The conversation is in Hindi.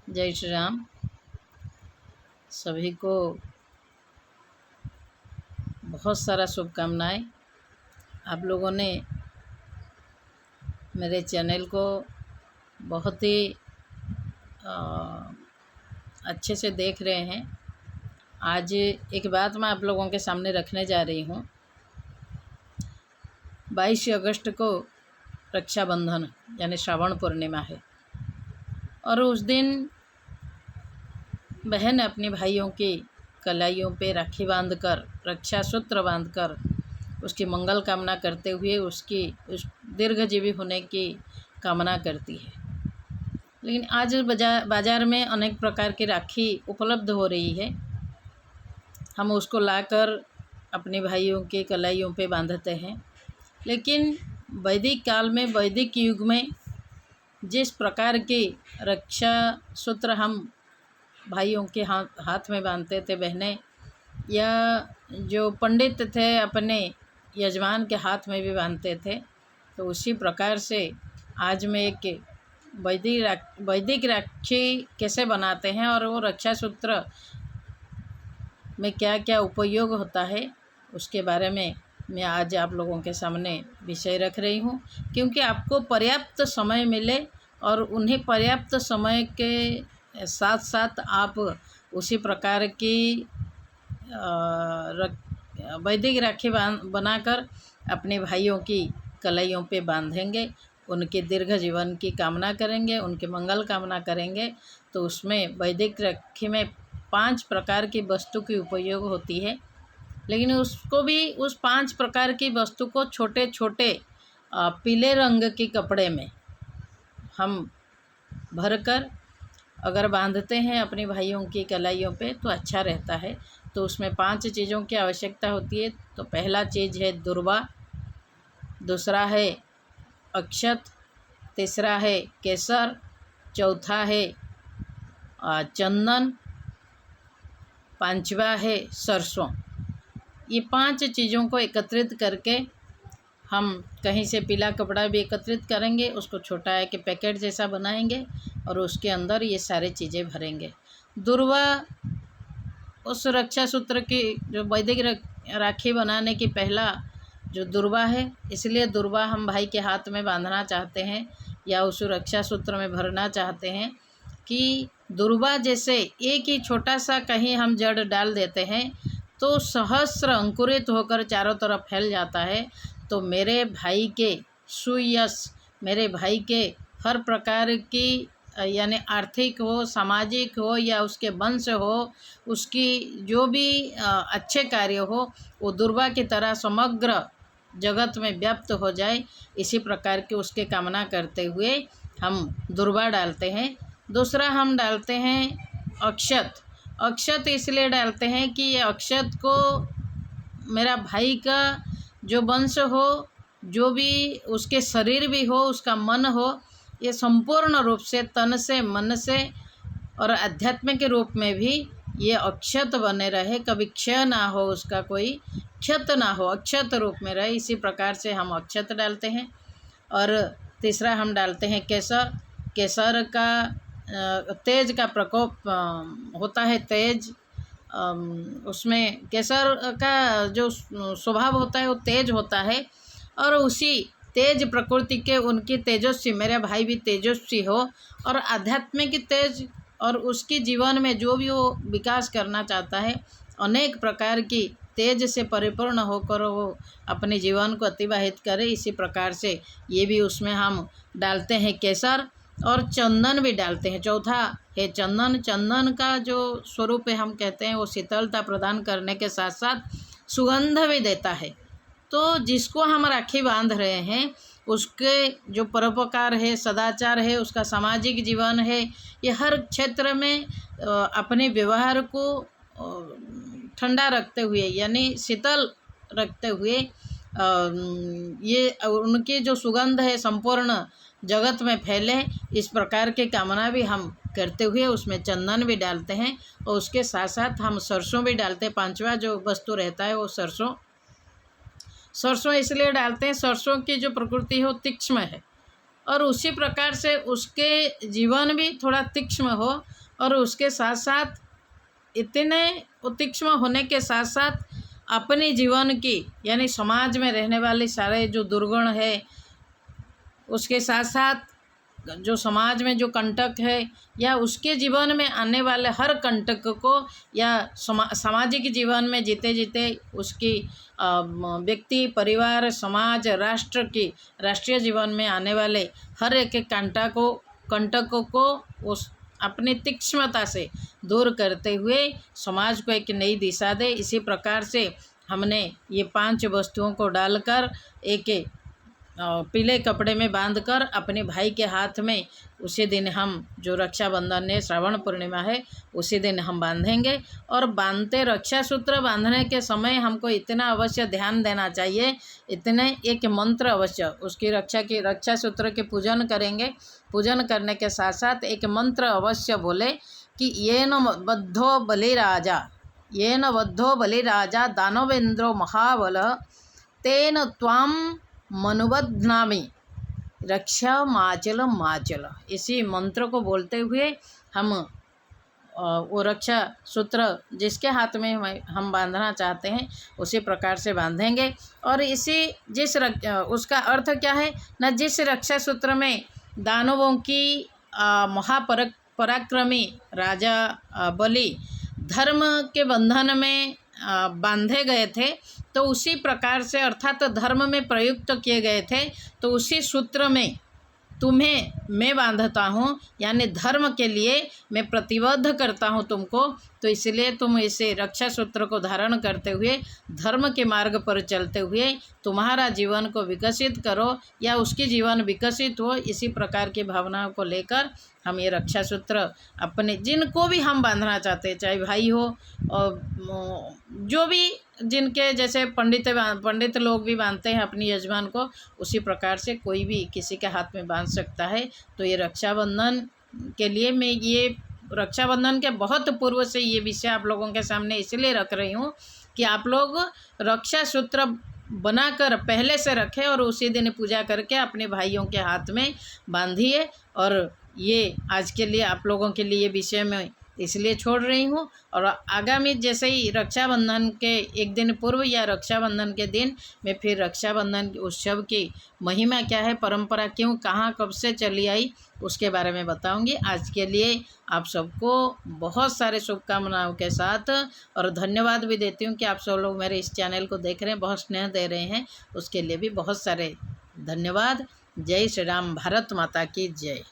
जय श्री राम। सभी को बहुत सारा शुभकामनाएं। आप लोगों ने मेरे चैनल को बहुत ही अच्छे से देख रहे हैं। आज एक बात मैं आप लोगों के सामने रखने जा रही हूँ। 22 अगस्त को रक्षाबंधन यानी श्रावण पूर्णिमा है और उस दिन बहन अपने भाइयों की कलाइयों पे राखी बांधकर, रक्षा सूत्र बांधकर उसकी मंगल कामना करते हुए उसकी उस दीर्घजीवी होने की कामना करती है। लेकिन आज बाज़ार में अनेक प्रकार की राखी उपलब्ध हो रही है। हम उसको लाकर अपने भाइयों के कलाइयों पे बांधते हैं। लेकिन वैदिक काल में, वैदिक युग में जिस प्रकार की रक्षा सूत्र हम भाइयों के हाथ में बांधते थे बहनें, या जो पंडित थे अपने यजमान के हाथ में भी बांधते थे, तो उसी प्रकार से आज मैं एक वैदिक राखी कैसे बनाते हैं और वो रक्षा सूत्र में क्या क्या उपयोग होता है उसके बारे में मैं आज आप लोगों के सामने विषय रख रही हूँ। क्योंकि आपको पर्याप्त समय मिले और उन्हें पर्याप्त समय के साथ साथ आप उसी प्रकार की वैदिक राखी बनाकर अपने भाइयों की कलाइयों पे बांधेंगे, उनके दीर्घ जीवन की कामना करेंगे, उनके मंगल कामना करेंगे। तो उसमें वैदिक राखी में 5 प्रकार की वस्तु की उपयोग होती है। लेकिन उसको भी, उस 5 प्रकार की वस्तु को छोटे छोटे पीले रंग के कपड़े में हम भरकर अगर बांधते हैं अपने भाइयों की कलाइयों पे तो अच्छा रहता है। तो उसमें 5 चीज़ों की आवश्यकता होती है। तो पहला चीज़ है दुर्वा, दूसरा है अक्षत, तीसरा है केसर, चौथा है चंदन, 5वां है सरसों। ये 5 चीज़ों को एकत्रित करके हम कहीं से पीला कपड़ा भी एकत्रित करेंगे, उसको छोटा है कि पैकेट जैसा बनाएंगे और उसके अंदर ये सारी चीज़ें भरेंगे। दुर्वा उस रक्षा सूत्र की, जो वैदिक राखी बनाने की पहला जो दुर्वा है, इसलिए दुर्वा हम भाई के हाथ में बांधना चाहते हैं या उस रक्षा सूत्र में भरना चाहते हैं कि दुर्वा जैसे एक ही छोटा सा कहीं हम जड़ डाल देते हैं तो सहस्र अंकुरित होकर चारों तरफ फैल जाता है। तो मेरे भाई के सुयश, मेरे भाई के हर प्रकार की, यानी आर्थिक हो, सामाजिक हो या उसके वंश हो, उसकी जो भी अच्छे कार्य हो, वो दुर्वा की तरह समग्र जगत में व्याप्त हो जाए, इसी प्रकार की उसके कामना करते हुए हम दुर्वा डालते हैं। दूसरा हम डालते हैं अक्षत। अक्षत इसलिए डालते हैं कि ये अक्षत को मेरा भाई का जो वंश हो, जो भी उसके शरीर भी हो, उसका मन हो, ये संपूर्ण रूप से तन से, मन से और आध्यात्मिक रूप में भी ये अक्षत बने रहे, कभी क्षय ना हो, उसका कोई क्षत ना हो, अक्षत रूप में रहे। इसी प्रकार से हम अक्षत डालते हैं। और तीसरा हम डालते हैं केसर। केसर का तेज का प्रकोप होता है, तेज। उसमें केसर का जो स्वभाव होता है वो तेज होता है और उसी तेज प्रकृति के, उनकी तेजस्वी, मेरे भाई भी तेजस्वी हो और आध्यात्मिक तेज, और उसकी जीवन में जो भी वो विकास करना चाहता है, अनेक प्रकार की तेज से परिपूर्ण होकर वो अपने जीवन को अतिबाहित करे। इसी प्रकार से ये भी उसमें हम डालते हैं केसर। और चंदन भी डालते हैं। चौथा है चंदन। चंदन का जो स्वरूप है, हम कहते हैं वो शीतलता प्रदान करने के साथ साथ सुगंध भी देता है। तो जिसको हम राखी बांध रहे हैं उसके जो परोपकार है, सदाचार है, उसका सामाजिक जीवन है, ये हर क्षेत्र में अपने व्यवहार को ठंडा रखते हुए, यानी शीतल रखते हुए, ये उनकी जो सुगंध है संपूर्ण जगत में फैले, इस प्रकार के कामना भी हम करते हुए उसमें चंदन भी डालते हैं। और उसके साथ साथ हम सरसों भी डालते हैं। 5वां जो वस्तु रहता है वो सरसों। सरसों इसलिए डालते हैं, सरसों की जो प्रकृति है वो तीक्ष्ण है और उसी प्रकार से उसके जीवन भी थोड़ा तीक्ष्ण हो, और उसके साथ साथ इतने तीक्ष्ण होने के साथ साथ अपने जीवन की यानी समाज में रहने वाले सारे जो दुर्गुण है, उसके साथ साथ जो समाज में जो कंटक है या उसके जीवन में आने वाले हर कंटक को, या सामाजिक जीवन में जीते जीते उसकी व्यक्ति, परिवार, समाज, राष्ट्रीय जीवन में आने वाले हर एक कंटकों को उस अपनी तीक्ष्णता से दूर करते हुए समाज को एक नई दिशा दे। इसी प्रकार से हमने ये 5 वस्तुओं को डालकर एक पीले कपड़े में बांधकर अपने भाई के हाथ में उसी दिन हम, जो रक्षाबंधन है, श्रावण पूर्णिमा है, उसी दिन हम बांधेंगे। और बांधते रक्षा सूत्र बांधने के समय हमको इतना अवश्य ध्यान देना चाहिए, इतने एक मंत्र अवश्य उसकी रक्षा सूत्र के पूजन करेंगे। पूजन करने के साथ साथ एक मंत्र अवश्य बोले कि येन बद्धो बलिराजा दानवेंद्रो महाबलः तेन त्वां मनुबध्नामि रक्षा माचल। इसी मंत्र को बोलते हुए हम वो रक्षा सूत्र जिसके हाथ में हम बांधना चाहते हैं उसी प्रकार से बांधेंगे। और उसका अर्थ क्या है न, जिस रक्षा सूत्र में दानवों की महापराक्रमी राजा बलि धर्म के बंधन में बांधे गए थे, तो उसी प्रकार से अर्थात धर्म में प्रयुक्त किए गए थे, तो उसी सूत्र में तुम्हें मैं बांधता हूँ, यानी धर्म के लिए मैं प्रतिबद्ध करता हूँ तुमको। तो इसलिए तुम इसे रक्षा सूत्र को धारण करते हुए धर्म के मार्ग पर चलते हुए तुम्हारा जीवन को विकसित करो, या उसकी जीवन विकसित हो। इसी प्रकार की भावनाओं को लेकर हम ये रक्षा सूत्र अपने जिनको भी हम बांधना चाहते हैं, चाहे भाई हो और जो भी जिनके जैसे पंडित लोग भी बांधते हैं अपनी यजमान को, उसी प्रकार से कोई भी किसी के हाथ में बांध सकता है। तो ये रक्षाबंधन के लिए मैं ये रक्षाबंधन के बहुत पूर्व से ये विषय आप लोगों के सामने इसलिए रख रही हूँ कि आप लोग रक्षा सूत्र बनाकर पहले से रखें और उसी दिन पूजा करके अपने भाइयों के हाथ में बांधिए। और ये आज के लिए आप लोगों के लिए विषय में इसलिए छोड़ रही हूँ। और आगामी जैसे ही रक्षाबंधन के एक दिन पूर्व या रक्षाबंधन के दिन मैं फिर रक्षाबंधन उत्सव की महिमा क्या है, परंपरा क्यों, कहाँ, कब से चली आई, उसके बारे में बताऊंगी। आज के लिए आप सबको बहुत सारे शुभकामनाओं के साथ और धन्यवाद भी देती हूँ कि आप सब लोग मेरे इस चैनल को देख रहे हैं, बहुत स्नेह दे रहे हैं, उसके लिए भी बहुत सारे धन्यवाद। जय श्री राम, भारत माता की जय।